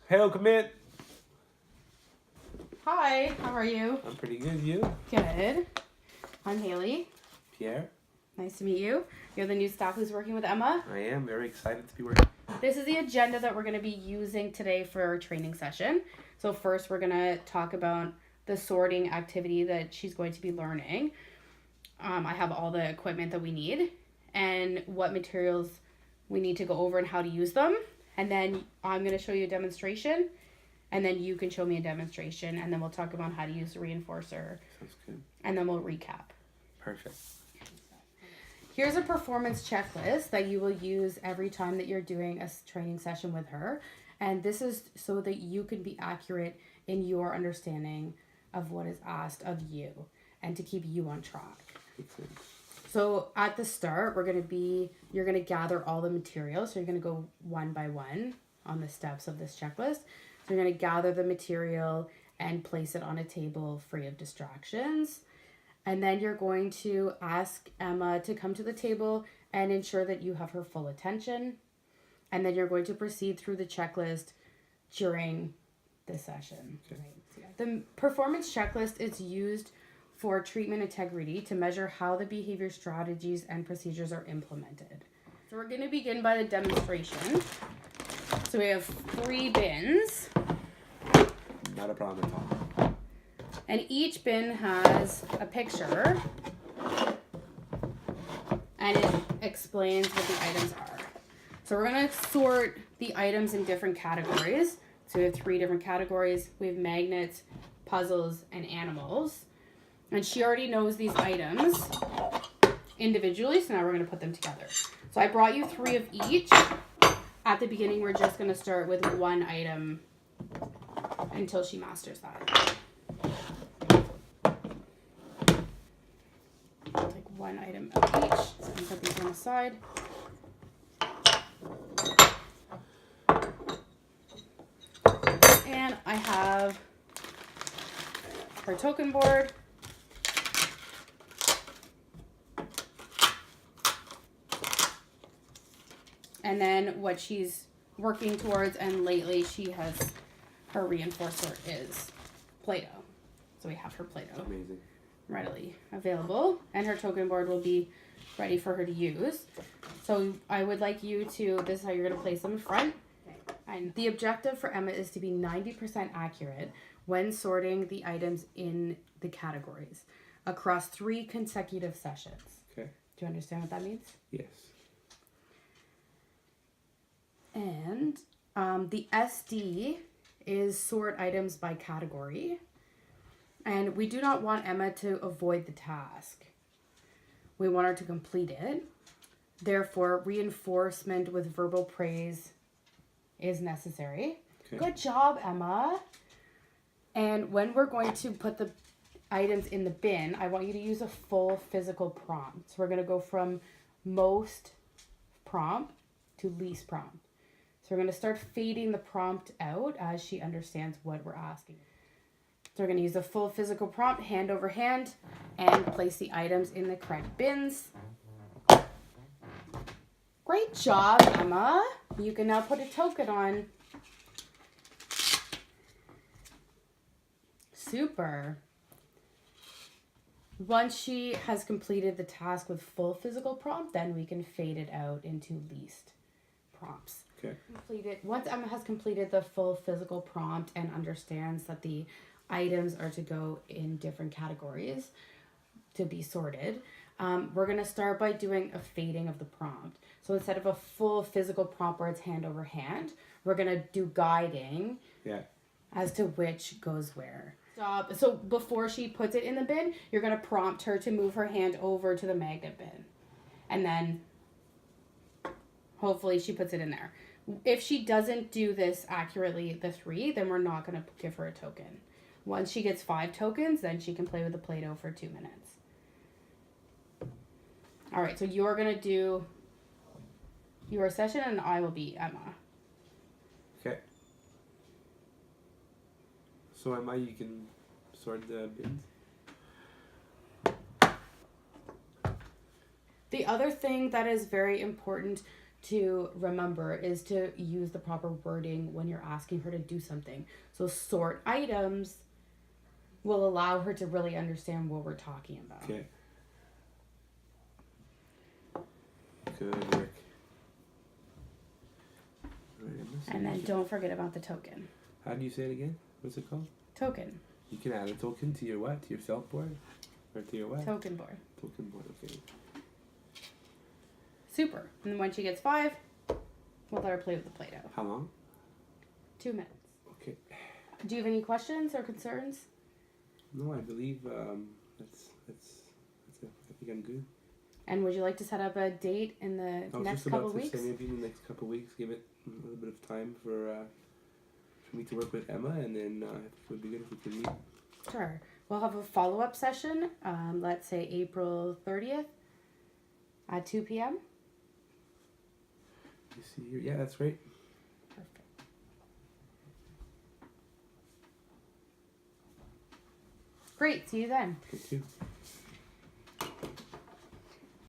Hail, commit. Hi, how are you? I'm pretty good. You? Good. I'm Haley. Pierre? Nice to meet you. You're the new staff who's working with Emma. I am very excited to be working. This is the agenda that we're going to be using today for our training session. So first we're going to talk about the sorting activity that she's going to be learning. I have all the equipment that we need and what materials we need to go over and how to use them. And then I'm going to show you a demonstration. And then you can show me a demonstration, and then we'll talk about how to use the reinforcer. Sounds good. And then we'll recap. Perfect. Here's a performance checklist that you will use every time that you're doing a training session with her. And this is so that you can be accurate in your understanding of what is asked of you and to keep you on track. So at the start, you're going to gather all the materials. So you're going to go one by one on the steps of this checklist. So you're going to gather the material and place it on a table free of distractions. And then you're going to ask Emma to come to the table and ensure that you have her full attention. And then you're going to proceed through the checklist during the session. Okay. The performance checklist is used for treatment integrity to measure how the behavior strategies and procedures are implemented. So we're going to begin by the demonstration. So we have 3 bins. Not a problem at all. And each bin has a picture. And it explains what the items are. So we're going to sort the items in different categories. So we have 3 different categories. We have magnets, puzzles, and animals. And she already knows these items individually, so now we're going to put them together. So I brought you 3 of each. At the beginning, we're just going to start with 1 item until she masters that. I'll take 1 item of each. So I'm going to put these on the side. And I have her token board. And then what she's working towards, and lately her reinforcer is Play-Doh. So we have her Play-Doh Amazing. readily available, and her token board will be ready for her to use. So I would like you to, this is how you're going to place them in front. And the objective for Emma is to be 90% accurate when sorting the items in the categories across 3 consecutive sessions. Okay. Do you understand what that means? Yes. And the SD is sort items by category. And we do not want Emma to avoid the task. We want her to complete it. Therefore, reinforcement with verbal praise is necessary. Okay. Good job, Emma. And when we're going to put the items in the bin, I want you to use a full physical prompt. So we're going to go from most prompt to least prompt. So we're going to start fading the prompt out as she understands what we're asking. So we're going to use a full physical prompt, hand over hand, and place the items in the correct bins. Great job, Emma. You can now put a token on. Super. Once she has completed the task with full physical prompt, then we can fade it out into least prompts. Okay. Once Emma has completed the full physical prompt and understands that the items are to go in different categories to be sorted, we're going to start by doing a fading of the prompt. So instead of a full physical prompt where it's hand over hand, we're going to do guiding as to which goes where. So before she puts it in the bin, you're going to prompt her to move her hand over to the magnet bin. And then hopefully she puts it in there. If she doesn't do this accurately, the 3, then we're not going to give her a token. Once she gets 5 tokens, then she can play with the Play-Doh for 2 minutes. All right, so you're going to do your session and I will be Emma. Okay. So Emma, you can sort the bins. The other thing that is very important to remember is to use the proper wording when you're asking her to do something. So sort items will allow her to really understand what we're talking about. Okay. Good work. Alright, And then don't forget about the token. how do you say it again? What's it called? Token. You can add a token to your what? To your felt board? Or to your what? Token board. Token board, okay. Super. And then when she gets 5, we'll let her play with the Play-Doh. How long? 2 minutes. Okay. Do you have any questions or concerns? No, I believe that's it. I think I'm good. And would you like to set up a date in the I was next just couple about to weeks? say maybe in the next couple of weeks, give it a little bit of time for me to work with Emma, and then I think it would be good if we could meet. Sure. We'll have a follow-up session, let's say April 30th at 2 p.m. You see here? Yeah, that's great. Perfect. Great. See you then. Thank you.